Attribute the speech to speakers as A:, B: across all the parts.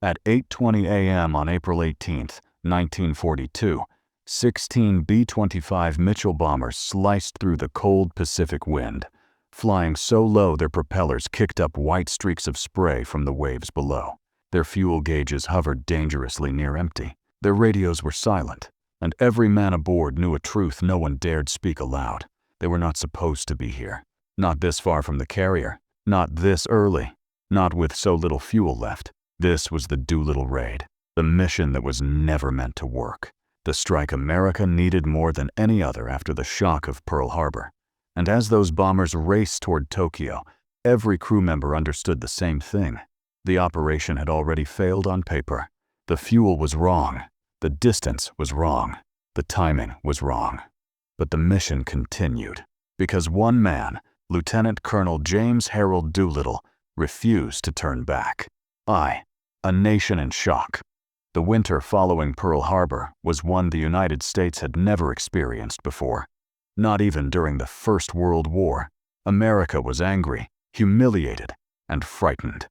A: At 8:20 a.m. on April 18, 1942, 16 B-25 Mitchell bombers sliced through the cold Pacific wind, flying so low their propellers kicked up white streaks of spray from the waves below. Their fuel gauges hovered dangerously near empty. Their radios were silent, and every man aboard knew a truth no one dared speak aloud. They were not supposed to be here. Not this far from the carrier. Not this early. Not with so little fuel left. This was the Doolittle Raid, the mission that was never meant to work. The strike America needed more than any other after the shock of Pearl Harbor. And as those bombers raced toward Tokyo, every crew member understood the same thing. The operation had already failed on paper. The fuel was wrong. The distance was wrong. The timing was wrong. But the mission continued, because one man, Lieutenant Colonel James Harold Doolittle, refused to turn back. A nation in shock. The winter following Pearl Harbor was one the United States had never experienced before. Not even during the First World War, America was angry, humiliated, and frightened.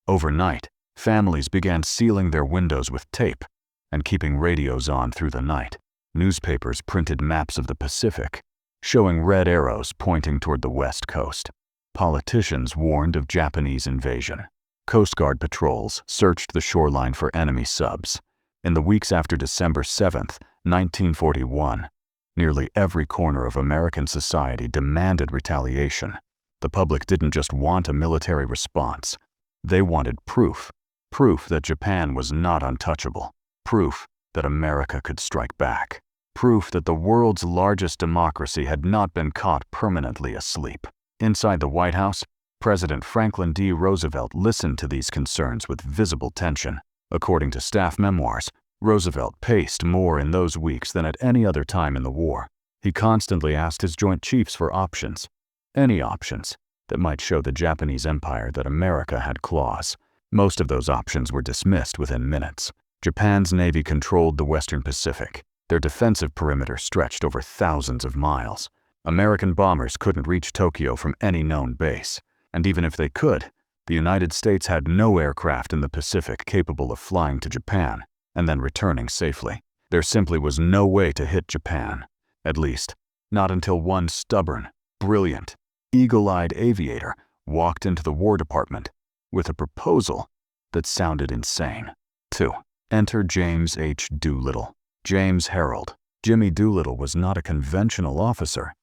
A: Overnight, families began sealing their windows with tape and keeping radios on through the night. Newspapers printed maps of the Pacific, showing red arrows pointing toward the West Coast. Politicians warned of Japanese invasion. Coast Guard patrols searched the shoreline for enemy subs. In the weeks after December 7, 1941, nearly every corner of American society demanded retaliation. The public didn't just want a military response. They wanted proof. Proof that Japan was not untouchable. Proof that America could strike back. Proof that the world's largest democracy had not been caught permanently asleep. Inside the White House, President Franklin D. Roosevelt listened to these concerns with visible tension. According to staff memoirs, Roosevelt paced more in those weeks than at any other time in the war. He constantly asked his Joint Chiefs for options, any options, that might show the Japanese Empire that America had claws. Most of those options were dismissed within minutes. Japan's Navy controlled the Western Pacific. Their defensive perimeter stretched over thousands of miles. American bombers couldn't reach Tokyo from any known base. And even if they could, the United States had no aircraft in the Pacific capable of flying to Japan and then returning safely. There simply was no way to hit Japan. At least, not until one stubborn, brilliant, eagle-eyed aviator walked into the War Department with a proposal that sounded insane. 2. Enter James H. Doolittle. James Harold. Jimmy Doolittle was not a conventional officer,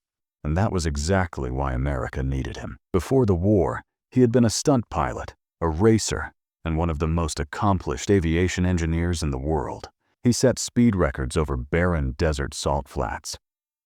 A: and that was exactly why America needed him. Before the war, he had been a stunt pilot, a racer, and one of the most accomplished aviation engineers in the world. He set speed records over barren desert salt flats.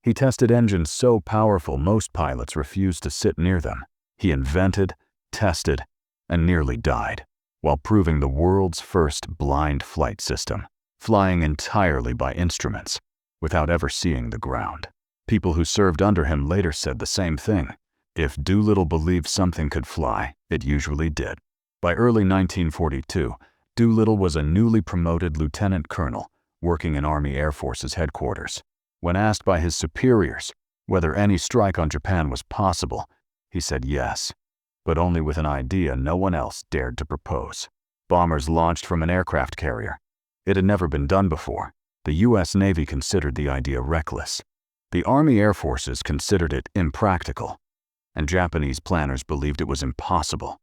A: He tested engines so powerful most pilots refused to sit near them. He invented, tested, and nearly died, while proving the world's first blind flight system, flying entirely by instruments, without ever seeing the ground. People who served under him later said the same thing. If Doolittle believed something could fly, it usually did. By early 1942, Doolittle was a newly promoted lieutenant colonel working in Army Air Force's headquarters. When asked by his superiors whether any strike on Japan was possible, he said yes, but only with an idea no one else dared to propose. Bombers launched from an aircraft carrier. It had never been done before. The U.S. Navy considered the idea reckless. The Army Air Forces considered it impractical, and Japanese planners believed it was impossible.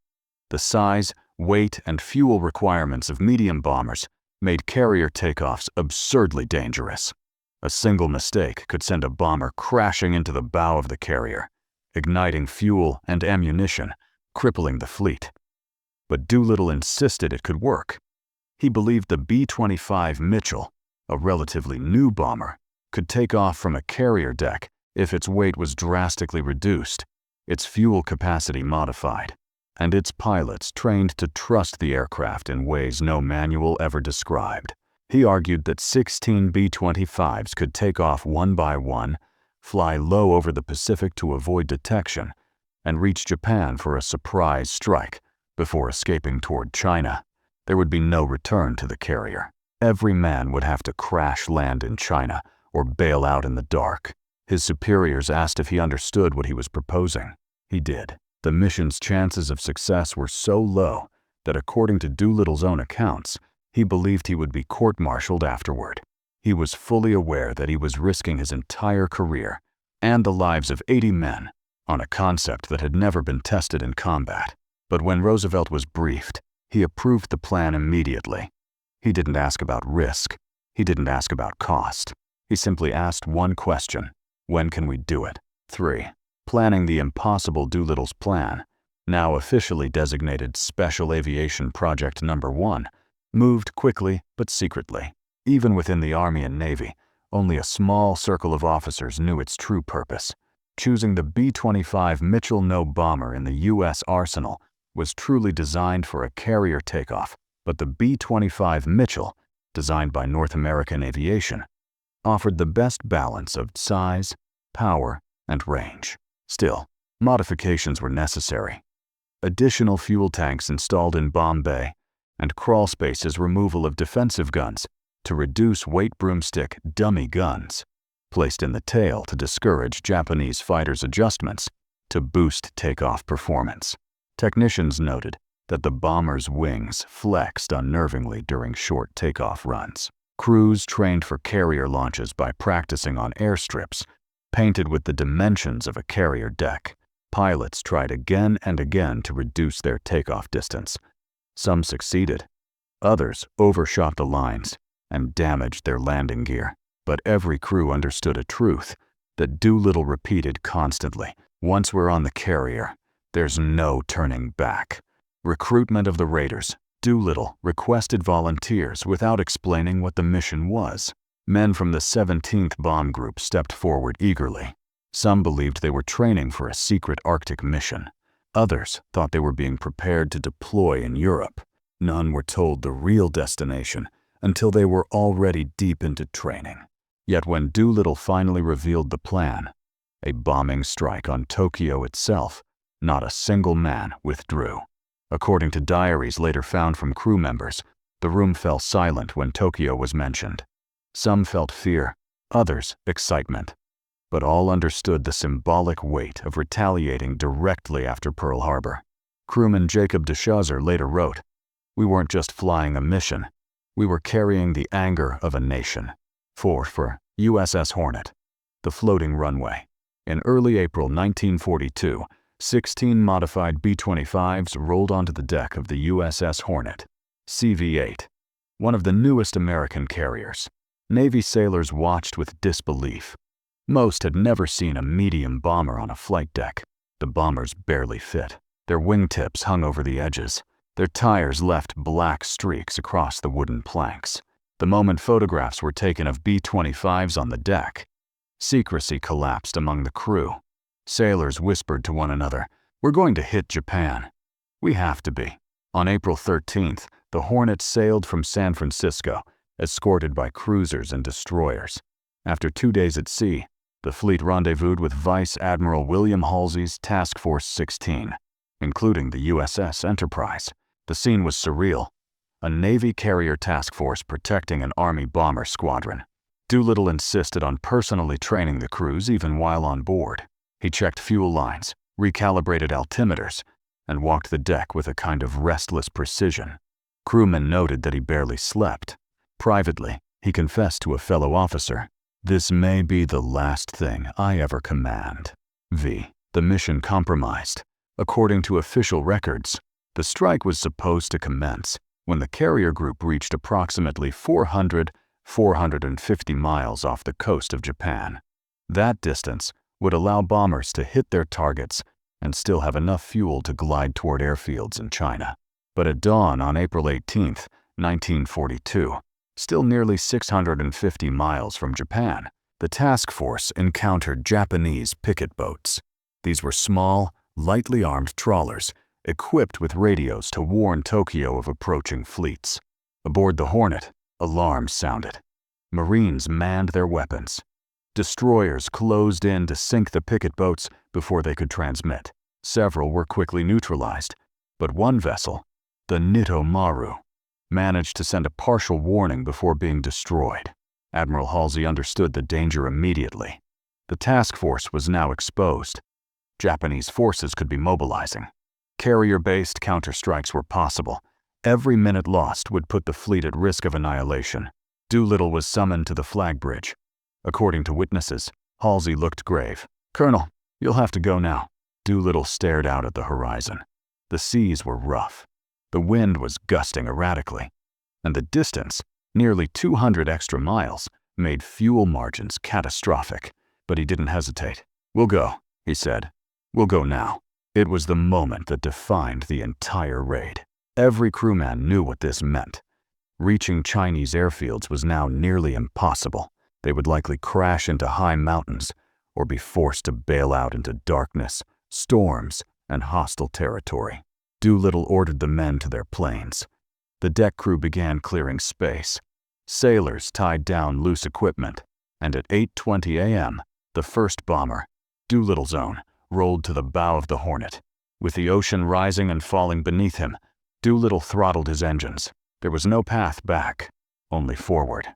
A: The size, weight, and fuel requirements of medium bombers made carrier takeoffs absurdly dangerous. A single mistake could send a bomber crashing into the bow of the carrier, igniting fuel and ammunition, crippling the fleet. But Doolittle insisted it could work. He believed the B-25 Mitchell, a relatively new bomber, could take off from a carrier deck if its weight was drastically reduced, its fuel capacity modified, and its pilots trained to trust the aircraft in ways no manual ever described. He argued that 16 B-25s could take off one by one, fly low over the Pacific to avoid detection, and reach Japan for a surprise strike before escaping toward China. There would be no return to the carrier. Every man would have to crash land in China or bail out in the dark. His superiors asked if he understood what he was proposing. He did. The mission's chances of success were so low that, according to Doolittle's own accounts, He believed he would be court-martialed afterward. He was fully aware that he was risking his entire career and the lives of 80 men on a concept that had never been tested in combat. But when Roosevelt was briefed, he approved the plan immediately. He didn't ask about risk. He didn't ask about cost. He simply asked one question: when can we do it? 3. Planning the impossible Doolittle's plan, now officially designated Special Aviation Project No. 1, moved quickly but secretly. Even within the Army and Navy, only a small circle of officers knew its true purpose. Choosing the B-25 Mitchell No bomber in the U.S. arsenal was truly designed for a carrier takeoff, but the B-25 Mitchell, designed by North American Aviation, offered the best balance of size, power, and range. Still, modifications were necessary. Additional fuel tanks installed in bomb bay and crawl spaces, removal of defensive guns to reduce weight, broomstick dummy guns placed in the tail to discourage Japanese fighters' adjustments to boost takeoff performance. Technicians noted that the bomber's wings flexed unnervingly during short takeoff runs. Crews trained for carrier launches by practicing on airstrips painted with the dimensions of a carrier deck. Pilots tried again and again to reduce their takeoff distance. Some succeeded. Others overshot the lines and damaged their landing gear. But every crew understood a truth that Doolittle repeated constantly: once we're on the carrier, there's no turning back. Recruitment of the raiders. Doolittle requested volunteers without explaining what the mission was. Men from the 17th Bomb Group stepped forward eagerly. Some believed they were training for a secret Arctic mission. Others thought they were being prepared to deploy in Europe. None were told the real destination until they were already deep into training. Yet when Doolittle finally revealed the plan, a bombing strike on Tokyo itself, not a single man withdrew. According to diaries later found from crew members, the room fell silent when Tokyo was mentioned. Some felt fear, others excitement, but all understood the symbolic weight of retaliating directly after Pearl Harbor. Crewman Jacob DeShazer later wrote, "We weren't just flying a mission, we were carrying the anger of a nation." 4. For USS Hornet, the floating runway. In early April 1942, 16 modified B-25s rolled onto the deck of the USS Hornet, CV-8, one of the newest American carriers. Navy sailors watched with disbelief. Most had never seen a medium bomber on a flight deck. The bombers barely fit. Their wingtips hung over the edges. Their tires left black streaks across the wooden planks. The moment photographs were taken of B-25s on the deck, secrecy collapsed among the crew. Sailors whispered to one another, "We're going to hit Japan. We have to be." On April 13th, the Hornet sailed from San Francisco, escorted by cruisers and destroyers. After 2 days at sea, the fleet rendezvoused with Vice Admiral William Halsey's Task Force 16, including the USS Enterprise. The scene was surreal. A Navy carrier task force protecting an Army bomber squadron. Doolittle insisted on personally training the crews even while on board. He checked fuel lines, recalibrated altimeters, and walked the deck with a kind of restless precision. Crewmen noted that he barely slept. Privately, he confessed to a fellow officer, "This may be the last thing I ever command." The mission compromised. According to official records, the strike was supposed to commence when the carrier group reached approximately 450 miles off the coast of Japan. That distance would allow bombers to hit their targets and still have enough fuel to glide toward airfields in China. But at dawn on April 18, 1942, still nearly 650 miles from Japan, the task force encountered Japanese picket boats. These were small, lightly armed trawlers equipped with radios to warn Tokyo of approaching fleets. Aboard the Hornet, alarms sounded. Marines manned their weapons. Destroyers closed in to sink the picket boats before they could transmit. Several were quickly neutralized, but one vessel, the Nito Maru, managed to send a partial warning before being destroyed. Admiral Halsey understood the danger immediately. The task force was now exposed. Japanese forces could be mobilizing. Carrier-based counterstrikes were possible, Every minute lost would put the fleet at risk of annihilation. Doolittle was summoned to the flag bridge. According to witnesses, Halsey looked grave. "Colonel, you'll have to go now." Doolittle stared out at the horizon. The seas were rough. The wind was gusting erratically. And the distance, nearly 200 extra miles, made fuel margins catastrophic. But he didn't hesitate. "We'll go," he said. "We'll go now." It was the moment that defined the entire raid. Every crewman knew what this meant. Reaching Chinese airfields was now nearly impossible. They would likely crash into high mountains or be forced to bail out into darkness, storms, and hostile territory. Doolittle ordered the men to their planes. The deck crew began clearing space. Sailors tied down loose equipment, and at 8:20 a.m., the first bomber, Doolittle's own, rolled to the bow of the Hornet. With the ocean rising and falling beneath him, Doolittle throttled his engines. There was no path back, only forward.